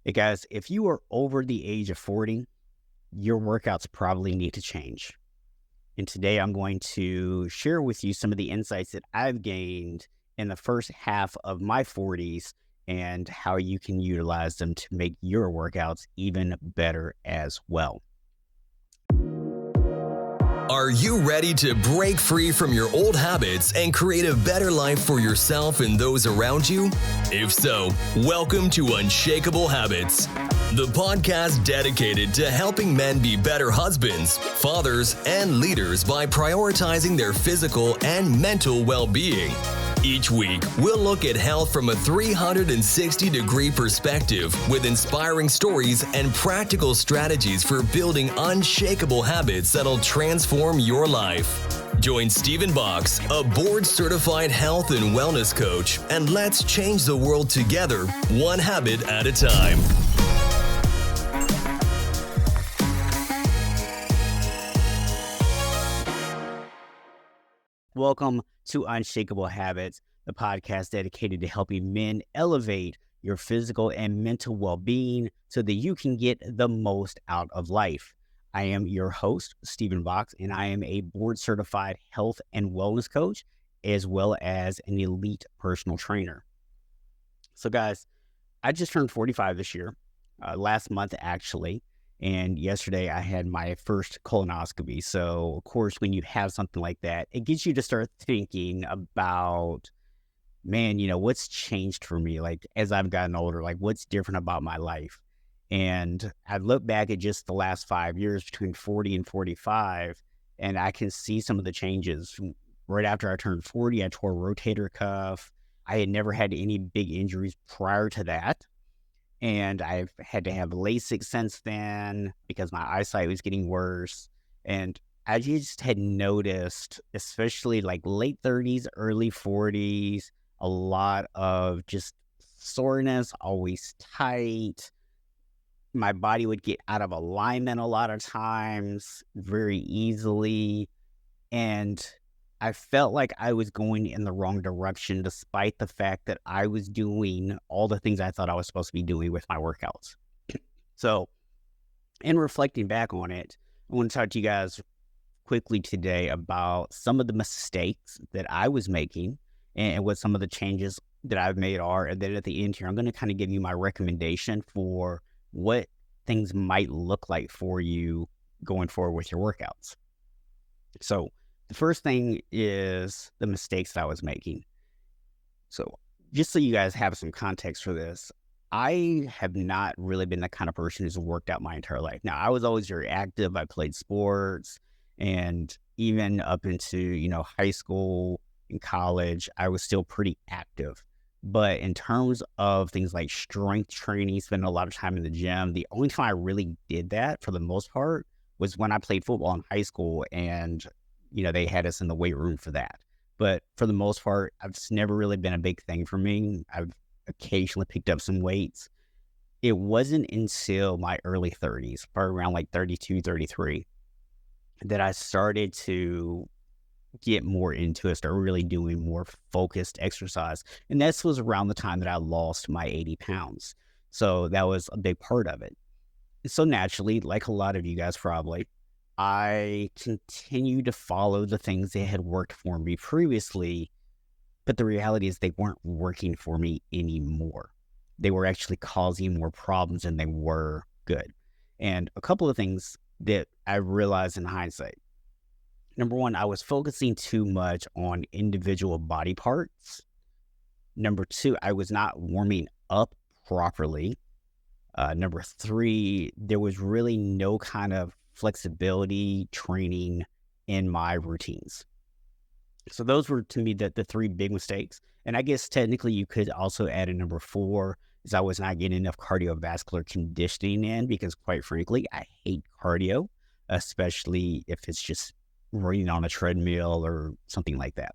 Hey guys, if you are over the age of 40, your workouts probably need to change. And today I'm going to share with you some of the insights that I've gained in the first half of my 40s and how you can utilize them to make your workouts even better as well. Are you ready to break free from your old habits and create a better life for yourself and those around you? If so, welcome to Unshakable Habits, the podcast dedicated to helping men be better husbands, fathers, and leaders by prioritizing their physical and mental well-being. Each week, we'll look at health from a 360-degree perspective with inspiring stories and practical strategies for building unshakable habits that'll transform your life. Join Stephen Box, a board-certified health and wellness coach, and let's change the world together, one habit at a time. Welcome to Unshakable Habits, the podcast dedicated to helping men elevate your physical and mental well-being so that you can get the most out of life. I am your host, Stephen Box, and I am a board-certified health and wellness coach, as well as an elite personal trainer. So guys, I just turned 45 this year, last month actually. And yesterday I had my first colonoscopy. So of course, when you have something like that, it gets you to start thinking about, man, what's changed for me? Like as I've gotten older, like what's different about my life? And I look back at just the last 5 years between 40 and 45, and I can see some of the changes. Right after I turned 40, I tore a rotator cuff. I had never had any big injuries prior to that. And I've had to have LASIK since then because my eyesight was getting worse. And I just had noticed, especially like late 30s, early 40s, a lot of just soreness, always tight. My body would get out of alignment a lot of times very easily. And I felt like I was going in the wrong direction, despite the fact that I was doing all the things I thought I was supposed to be doing with my workouts. So, in reflecting back on it, I want to talk to you guys quickly today about some of the mistakes that I was making and what some of the changes that I've made are. And then at the end here, I'm going to kind of give you my recommendation for what things might look like for you going forward with your workouts. So, the first thing is the mistakes that I was making. So just so you guys have some context for this, I have not really been the kind of person who's worked out my entire life. Now, I was always very active. I played sports, and even up into, high school and college, I was still pretty active. But in terms of things like strength training, spending a lot of time in the gym, the only time I really did that for the most part was when I played football in high school, and they had us in the weight room for that. But for the most part, it's never really been a big thing for me. I've occasionally picked up some weights. It wasn't until my early 30s, probably around like 32, 33, that I started to get more into it, start really doing more focused exercise. And this was around the time that I lost my 80 pounds. So that was a big part of it. So naturally, like a lot of you guys probably, I continued to follow the things that had worked for me previously, but the reality is they weren't working for me anymore. They were actually causing more problems than they were good. And a couple of things that I realized in hindsight. Number one, I was focusing too much on individual body parts. Number two, I was not warming up properly. Number three, there was really no kind of flexibility training in my routines. So those were, to me, the three big mistakes. And I guess technically you could also add a number four, is I was not getting enough cardiovascular conditioning in, because quite frankly, I hate cardio, especially if it's just running on a treadmill or something like that.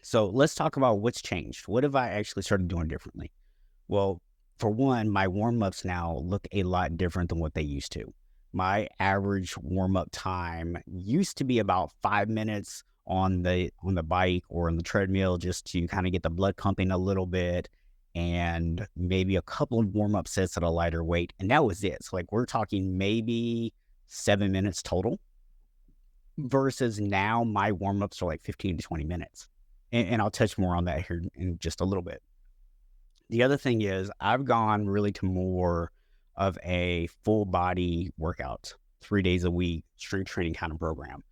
So let's talk about what's changed. What have I actually started doing differently? Well, for one, my warm-ups now look a lot different than what they used to. My average warm-up time used to be about 5 minutes on the bike or on the treadmill, just to kind of get the blood pumping a little bit. and maybe a couple of warm-up sets at a lighter weight. And that was it. So like we're talking maybe 7 minutes total versus now my warm-ups are like 15 to 20 minutes. And I'll touch more on that here in just a little bit. The other thing is I've gone really to more of a full body workout, 3 days a week, strength training kind of program,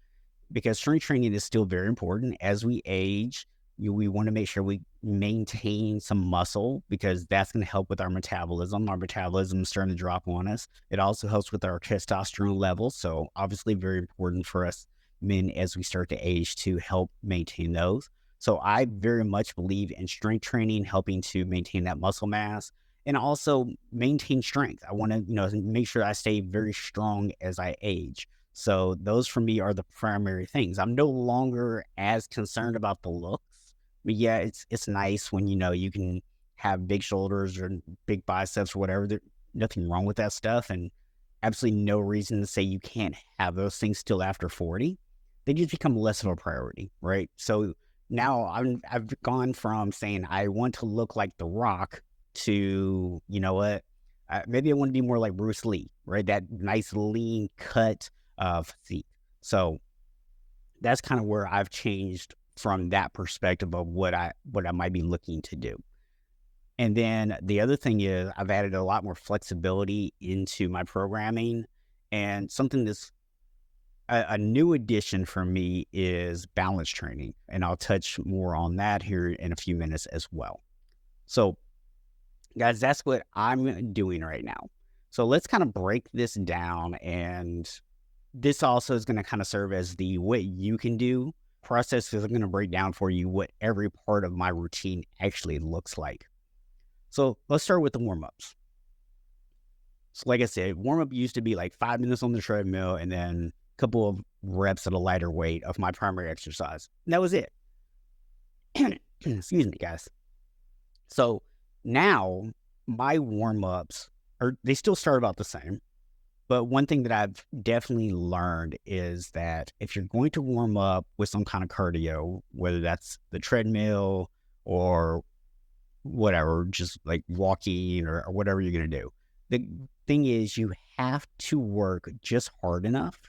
because strength training is still very important. As we age, we want to make sure we maintain some muscle because that's going to help with our metabolism. Our metabolism is starting to drop on us. It also helps with our testosterone levels. So obviously very important for us men as we start to age to help maintain those. So I very much believe in strength training, helping to maintain that muscle mass and also maintain strength. I want to, make sure I stay very strong as I age. So those for me are the primary things. I'm no longer as concerned about the looks, but yeah, it's nice when, you can have big shoulders or big biceps or whatever. There's nothing wrong with that stuff. And absolutely no reason to say you can't have those things still after 40. They just become less of a priority, right? So now I've gone from saying I want to look like The Rock to, maybe I want to be more like Bruce Lee, right? That nice lean cut physique. So that's kind of where I've changed from that perspective of what I might be looking to do. And then the other thing is I've added a lot more flexibility into my programming, and something that's a new addition for me is balance training. And I'll touch more on that here in a few minutes as well. So guys, that's what I'm doing right now. So let's kind of break this down, and this also is going to kind of serve as the what you can do process, because I'm going to break down for you what every part of my routine actually looks like. So let's start with the warm-ups. So like I said, warm-up used to be like 5 minutes on the treadmill and then a couple of reps at a lighter weight of my primary exercise. And that was it. Excuse me, guys. So now my warm-ups they still start about the same. But one thing that I've definitely learned is that if you're going to warm up with some kind of cardio, whether that's the treadmill or whatever, just like walking or whatever you're going to do, the thing is you have to work just hard enough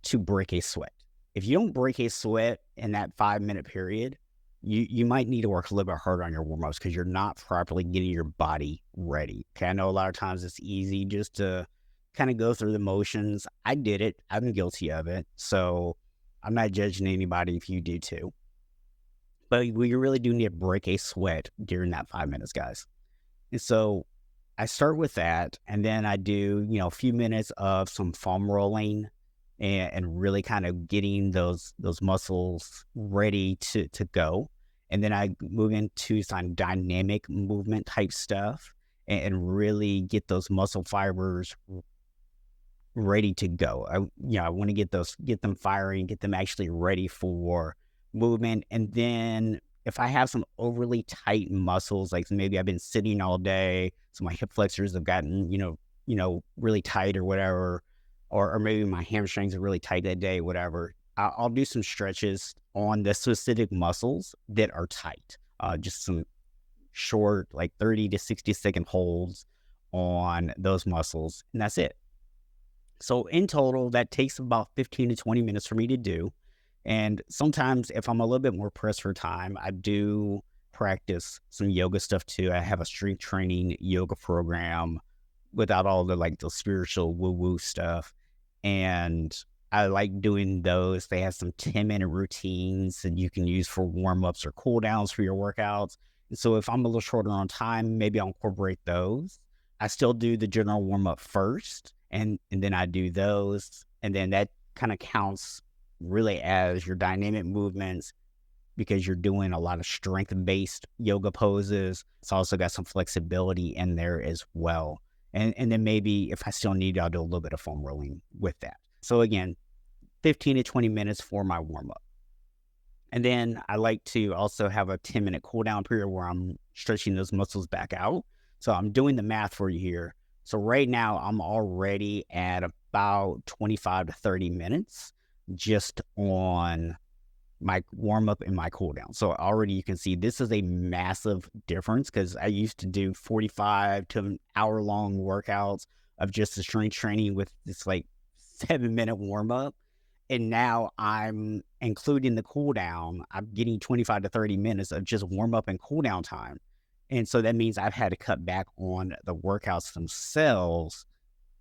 to break a sweat. If you don't break a sweat in that 5-minute period, you might need to work a little bit harder on your warm-ups because you're not properly getting your body ready. Okay, I know a lot of times it's easy just to kind of go through the motions. I did it. I'm guilty of it. So I'm not judging anybody if you do too. But we really do need to break a sweat during that 5 minutes, guys. And so I start with that, and then I do, a few minutes of some foam rolling and really kind of getting those muscles ready to go. And then I move into some dynamic movement type stuff and really get those muscle fibers ready to go. I want to get them firing, get them actually ready for movement. And then if I have some overly tight muscles, like maybe I've been sitting all day, so my hip flexors have gotten, really tight or whatever, or maybe my hamstrings are really tight that day, whatever, I'll do some stretches on the specific muscles that are tight. Just some short, like 30 to 60-second holds on those muscles, and that's it. So in total, that takes about 15 to 20 minutes for me to do. And sometimes if I'm a little bit more pressed for time, I do practice some yoga stuff too. I have a strength training yoga program without all the spiritual woo-woo stuff. And I like doing those. They have some 10-minute routines that you can use for warm-ups or cool-downs for your workouts. And so if I'm a little shorter on time, maybe I'll incorporate those. I still do the general warm-up first, and then I do those. And then that kind of counts really as your dynamic movements because you're doing a lot of strength-based yoga poses. It's also got some flexibility in there as well. And then maybe if I still need it, I'll do a little bit of foam rolling with that. So again, 15 to 20 minutes for my warm-up. And then I like to also have a 10-minute cool-down period where I'm stretching those muscles back out. So I'm doing the math for you here. So right now I'm already at about 25 to 30 minutes just on my warm up and my cool down. So already you can see this is a massive difference, because I used to do 45 to an hour long workouts of just the strength training with this like 7-minute warm up. And now I'm including the cool down. I'm getting 25 to 30 minutes of just warm up and cool down time. And so that means I've had to cut back on the workouts themselves.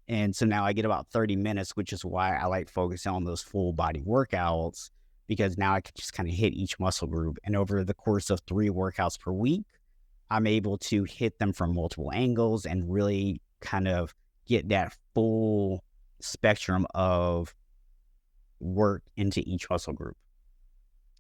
And so now I get about 30 minutes, which is why I like focusing on those full body workouts, because now I can just kind of hit each muscle group. And over the course of 3 workouts per week, I'm able to hit them from multiple angles and really kind of get that full spectrum of work into each muscle group.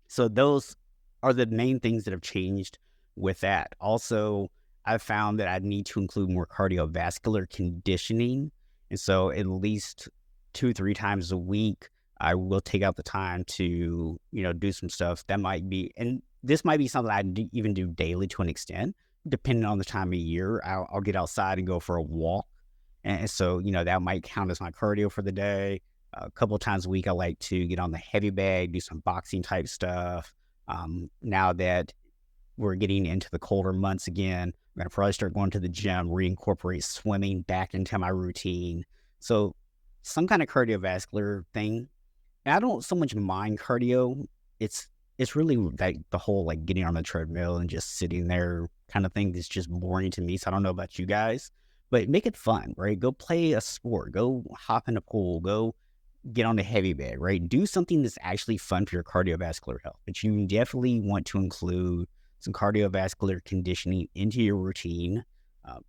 So those are the main things that have changed with that. Also, I've found that I need to include more cardiovascular conditioning. And so at least 2-3 times a week, I will take out the time to, do some stuff that might be, and this might be something I even do daily to an extent, depending on the time of year. I'll get outside and go for a walk. And so, that might count as my cardio for the day. A couple of times a week, I like to get on the heavy bag, do some boxing type stuff. Now that we're getting into the colder months again, I'm going to probably start going to the gym, reincorporate swimming back into my routine. So some kind of cardiovascular thing. And I don't so much mind cardio. It's really like the whole like getting on the treadmill and just sitting there kind of thing that's just boring to me. So I don't know about you guys, but make it fun, right? Go play a sport, go hop in a pool, go get on the heavy bag, right? Do something that's actually fun for your cardiovascular health. But you definitely want to include some cardiovascular conditioning into your routine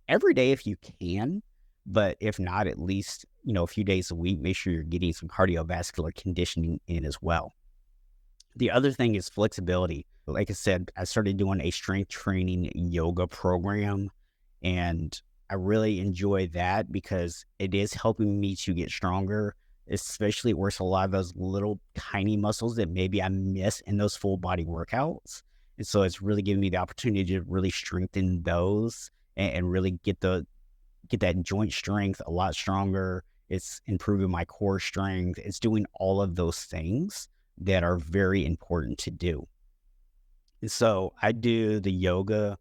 every day if you can. But if not, at least, a few days a week, make sure you're getting some cardiovascular conditioning in as well. The other thing is flexibility. Like I said, I started doing a strength training yoga program, and I really enjoy that because it is helping me to get stronger, especially it works a lot of those little tiny muscles that maybe I miss in those full body workouts. And so it's really giving me the opportunity to really strengthen those and really get that joint strength a lot stronger. It's improving my core strength. It's doing all of those things that are very important to do. And so I do the yoga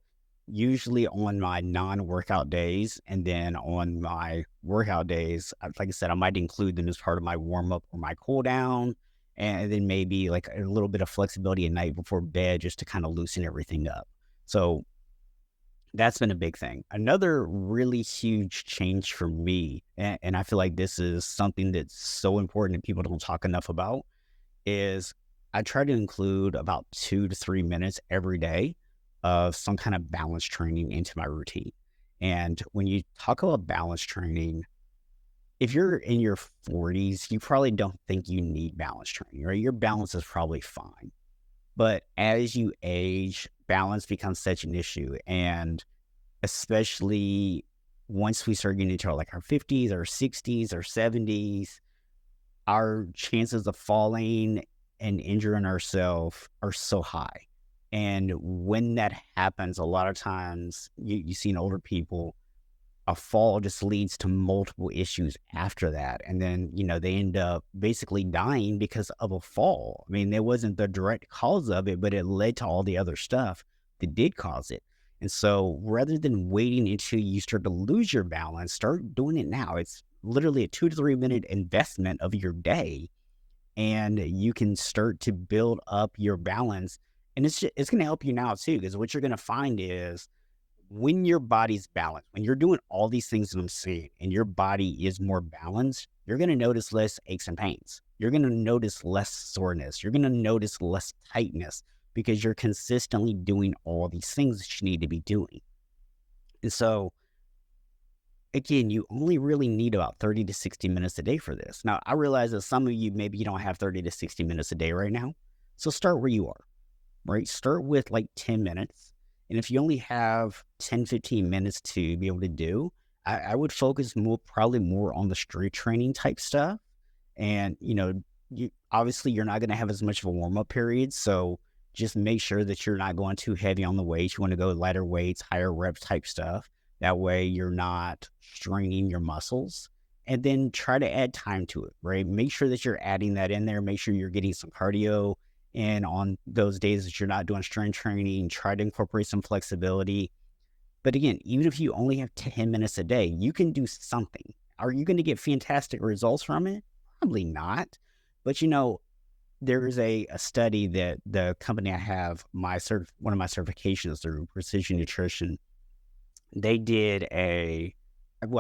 usually on my non-workout days, and then on my workout days, like I said, I might include them as part of my warm-up or my cool down, and then maybe like a little bit of flexibility at night before bed just to kind of loosen everything up. So that's been a big thing. Another really huge change for me, and I feel like this is something that's so important that people don't talk enough about, is I try to include about 2 to 3 minutes every day of some kind of balance training into my routine. And when you talk about balance training, if you're in your 40s, you probably don't think you need balance training, right? Your balance is probably fine. But as you age, balance becomes such an issue. And especially once we start getting into our 50s or 60s or 70s, our chances of falling and injuring ourselves are so high. And when that happens, a lot of times you see in older people, a fall just leads to multiple issues after that. And then, they end up basically dying because of a fall. I mean, it wasn't the direct cause of it, but it led to all the other stuff that did cause it. And so rather than waiting until you start to lose your balance, start doing it now. It's literally a 2 to 3 minute investment of your day, and you can start to build up your balance. And it's going to help you now too, because what you're going to find is when your body's balanced, when you're doing all these things that I'm saying, and your body is more balanced, you're going to notice less aches and pains. You're going to notice less soreness. You're going to notice less tightness because you're consistently doing all these things that you need to be doing. And so, again, you only really need about 30 to 60 minutes a day for this. Now, I realize that some of you, maybe you don't have 30 to 60 minutes a day right now. So start where you are, right? Start with 10 minutes. And if you only have 10, 15 minutes to be able to do, I would focus probably more on the strength training type stuff. And, obviously you're not going to have as much of a warm-up period. So just make sure that you're not going too heavy on the weights. You want to go lighter weights, higher reps type stuff. That way you're not straining your muscles. And then try to add time to it, right? Make sure that you're adding that in there. Make sure you're getting some cardio And on those days that you're not doing strength training, try to incorporate some flexibility. But again, even if you only have 10 minutes a day, you can do something. Are you going to get fantastic results from it? Probably not. But there is a study that the company I have one of my certifications through, Precision Nutrition, they did I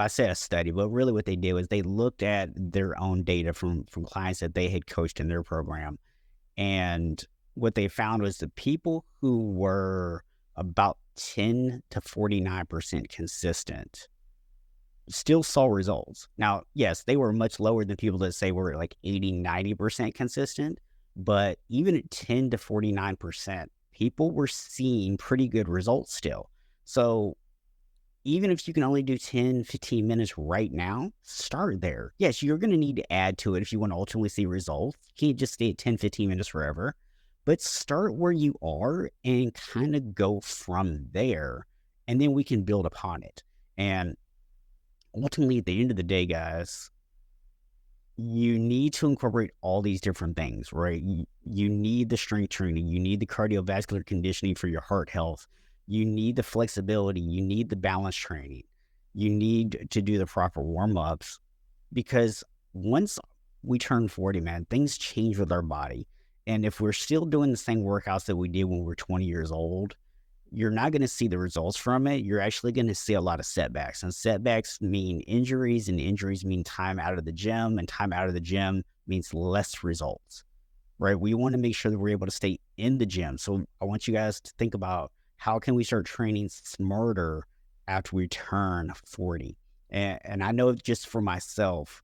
say a study, but really what they did was they looked at their own data from clients that they had coached in their program. And what they found was the people who were about 10 to 49% consistent still saw results. Now, yes, they were much lower than people that say were like 80, 90% consistent, but even at 10 to 49%, people were seeing pretty good results still. So even if you can only do 10, 15 minutes right now, start there. Yes, you're going to need to add to it if you want to ultimately see results. You can't just stay at 10, 15 minutes forever, but start where you are and kind of go from there, and then we can build upon it. And ultimately, at the end of the day, guys, you need to incorporate all these different things, right? You need the strength training. You need the cardiovascular conditioning for your heart health. You need the flexibility. You need the balance training. You need to do the proper warm-ups, because once we turn 40, man, things change with our body. And if we're still doing the same workouts that we did when we were 20 years old, you're not going to see the results from it. You're actually going to see a lot of setbacks, and setbacks mean injuries, and injuries mean time out of the gym, and time out of the gym means less results, right? We want to make sure that we're able to stay in the gym. So I want you guys to think about, how can we start training smarter after we turn 40? And I know just for myself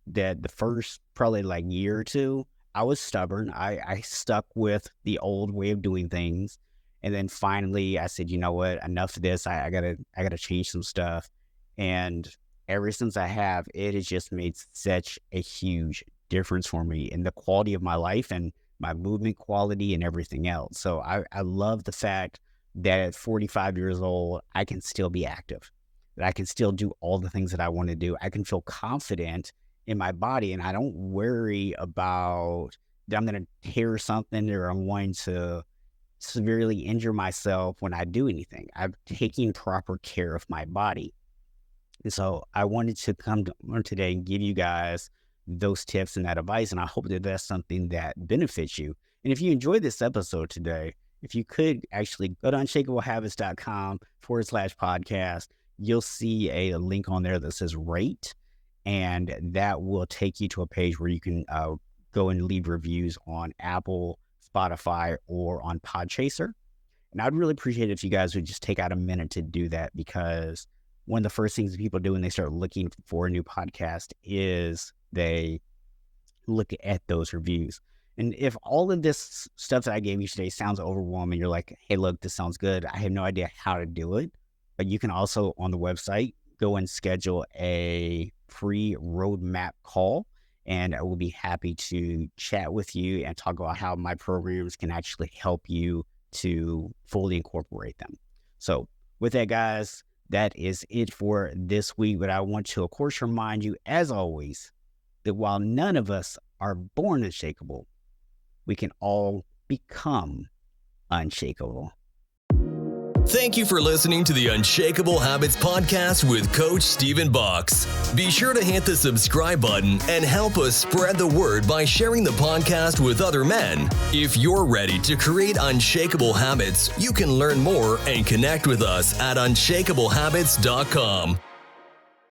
that the first probably like year or two, I was stubborn. I stuck with the old way of doing things. And then finally I said, you know what, enough of this. I gotta change some stuff. And ever since I have, it has just made such a huge difference for me in the quality of my life and my movement quality and everything else. So I love the fact that at 45 years old, I can still be active, that I can still do all the things that I want to do. I can feel confident in my body, and I don't worry about that I'm going to tear something or I'm going to severely injure myself when I do anything. I'm taking proper care of my body. And so I wanted to come on today and give you guys those tips and that advice, and I hope that that's something that benefits you. And if you enjoyed this episode today, if you could actually go to unshakablehabits.com/podcast, you'll see a link on there that says rate, and that will take you to a page where you can go and leave reviews on Apple, Spotify, or on Podchaser. And I'd really appreciate it if you guys would just take out a minute to do that, because one of the first things that people do when they start looking for a new podcast is they look at those reviews. And if all of this stuff that I gave you today sounds overwhelming, you're like, hey, look, this sounds good, I have no idea how to do it. But you can also, on the website, go and schedule a free roadmap call, and I will be happy to chat with you and talk about how my programs can actually help you to fully incorporate them. So with that, guys, that is it for this week. But I want to, of course, remind you, as always, that while none of us are born unshakable, we can all become unshakable. Thank you for listening to the Unshakable Habits Podcast with Coach Stephen Box. Be sure to hit the subscribe button and help us spread the word by sharing the podcast with other men. If you're ready to create unshakable habits, you can learn more and connect with us at unshakablehabits.com.